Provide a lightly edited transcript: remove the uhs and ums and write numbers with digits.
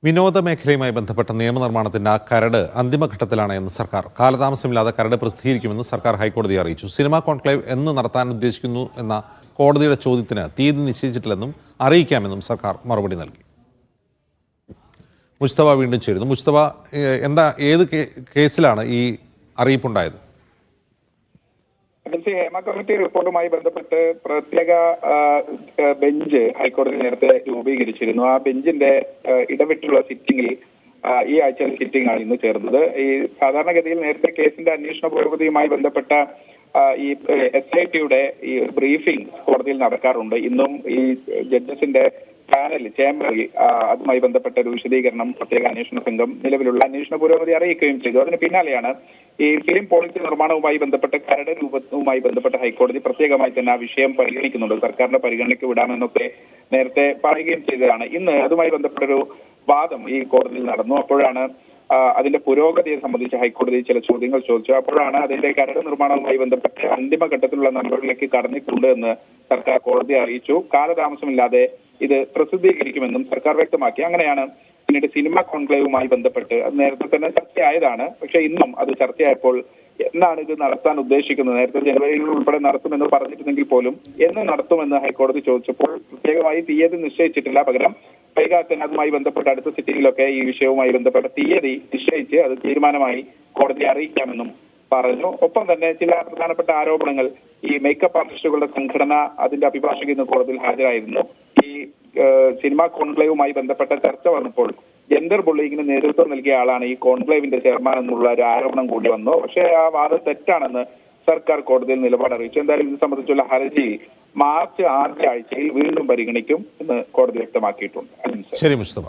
വിനോദ മേഖലയുമായി ബന്ധപ്പെട്ട നിയമനിർമ്മാണത്തിന്റെ കരട് അന്തിമഘട്ടത്തിലാണ് എന്ന് സർക്കാർ. കാലതാമസമില്ലാതെ കരട് പ്രസിദ്ധീകരിക്കുമെന്ന് സർക്കാർ ഹൈക്കോടതിയെ അറിയിച്ചു. സിനിമാ കോൺക്ലേവ് എന്ന് നടത്താൻ ഉദ്ദേശിക്കുന്നു എന്ന കോടതിയുടെ ചോദ്യത്തിന് തീയതി നിശ്ചയിച്ചിട്ടില്ലെന്നും അറിയിക്കാമെന്നും സർക്കാർ മറുപടി നൽകി. മുസ്തഫ വീണ്ടും ചേരുന്നു. മുസ്തഫ, ഏത് കേസിലാണ് ഈ അറിയിപ്പുണ്ടായത്? ഹേമ കമ്മിറ്റി റിപ്പോർട്ടുമായി ബന്ധപ്പെട്ട് പ്രത്യേക ബെഞ്ച് ഹൈക്കോടതി നേരത്തെ രൂപീകരിച്ചിരുന്നു. ആ ബെഞ്ചിന്റെ ഇടവിട്ടുള്ള സിറ്റിംഗിൽ ഈ ആഴ്ച സിറ്റിംഗ് ആണ് ഇന്ന് ചേർന്നത്. ഈ സാധാരണഗതിയിൽ നേരത്തെ കേസിന്റെ അന്വേഷണ പുരോഗതിയുമായി ബന്ധപ്പെട്ട ഈ SITയുടെ ഈ ബ്രീഫിംഗ് കോടതിയിൽ നടക്കാറുണ്ട്. ഇന്നും ഈ ജഡ്ജസിന്റെ പാനൽ ചേംബറിൽ അതുമായി ബന്ധപ്പെട്ട ഒരു വിശദീകരണം പ്രത്യേക അന്വേഷണ സംഘം നിലവിലുള്ള അന്വേഷണ പുരോഗതി അറിയിക്കുകയും ചെയ്തു. അതിന് പിന്നാലെയാണ് ഈ ഫിലിം പോളിസി നിർമ്മാണവുമായി ബന്ധപ്പെട്ട കരട് രൂപവുമായി ബന്ധപ്പെട്ട ഹൈക്കോടതി പ്രത്യേകമായി തന്നെ ആ വിഷയം പരിഗണിക്കുന്നുണ്ട്. സർക്കാരിന്റെ പരിഗണനയ്ക്ക് വിടാമെന്നൊക്കെ നേരത്തെ പറയുകയും ചെയ്തതാണ്. ഇന്ന് അതുമായി ബന്ധപ്പെട്ടൊരു വാദം ഈ കോടതിയിൽ നടന്നു. അപ്പോഴാണ് അതിന്റെ പുരോഗതിയെ സംബന്ധിച്ച് ഹൈക്കോടതി ചില ചോദ്യങ്ങൾ ചോദിച്ചു. അപ്പോഴാണ് അതിന്റെ കരട് നിർമ്മാണവുമായി ബന്ധപ്പെട്ട് അന്തിമഘട്ടത്തിലുള്ള നടപടികളിലേക്ക് കടന്നിട്ടുണ്ട് എന്ന് സർക്കാർ കോടതിയെ അറിയിച്ചു. കാലതാമസമില്ലാതെ ഇത് പ്രസിദ്ധീകരിക്കുമെന്നും സർക്കാർ വ്യക്തമാക്കി. അങ്ങനെയാണ് പിന്നീട് സിനിമ കോൺക്ലേവുമായി ബന്ധപ്പെട്ട് അത് നേരത്തെ തന്നെ ചർച്ചയായതാണ്. പക്ഷെ ഇന്നും അത് ചർച്ചയായപ്പോൾ എന്നാണ് ഇത് നടത്താൻ ഉദ്ദേശിക്കുന്നത്, നേരത്തെ ജനുവരിയിൽ ഉൾപ്പെടെ നടത്തുമെന്ന് പറഞ്ഞിരുന്നെങ്കിൽ പോലും എന്ന് നടത്തുമെന്ന് ഹൈക്കോടതി ചോദിച്ചപ്പോൾ പ്രത്യേകമായി തീയതി നിശ്ചയിച്ചിട്ടില്ല. പകരം വൈകാതെ തന്നെ അതുമായി ബന്ധപ്പെട്ട അടുത്ത സിറ്റിംഗിലൊക്കെ ഈ വിഷയവുമായി ബന്ധപ്പെട്ട തീയതി നിശ്ചയിച്ച് അത് തീരുമാനമായി കോടതിയെ അറിയിക്കാമെന്നും പറഞ്ഞു. ഒപ്പം തന്നെ ചില പ്രധാനപ്പെട്ട ആരോപണങ്ങൾ ഈ മേക്കപ്പ് ആർട്ടിസ്റ്റുകളുടെ സംഘടന അതിന്റെ അഭിഭാഷക ഇന്ന് കോടതിയിൽ ഹാജരായിരുന്നു. ഈ സിനിമാ കോൺക്ലേവുമായി ബന്ധപ്പെട്ട ചർച്ച വന്നപ്പോൾ ജെൻഡർ ബുള്ളിങ്ങിന് നേതൃത്വം നൽകിയ ആളാണ് ഈ കോൺക്ലേവിന്റെ ചെയർമാൻ എന്നുള്ള ഒരു ആരോപണം കൂടി വന്നു. പക്ഷേ ആ വാദം തെറ്റാണെന്ന് സർക്കാർ കോടതിയിൽ നിലപാട് അറിയിച്ചു. എന്തായാലും ഇത് സംബന്ധിച്ചുള്ള ഹർജി മാർച്ച് ആദ്യ ആഴ്ചയിൽ വീണ്ടും പരിഗണിക്കും എന്ന് കോടതി വ്യക്തമാക്കിയിട്ടുണ്ട്. ശരി മുസ്തഫ.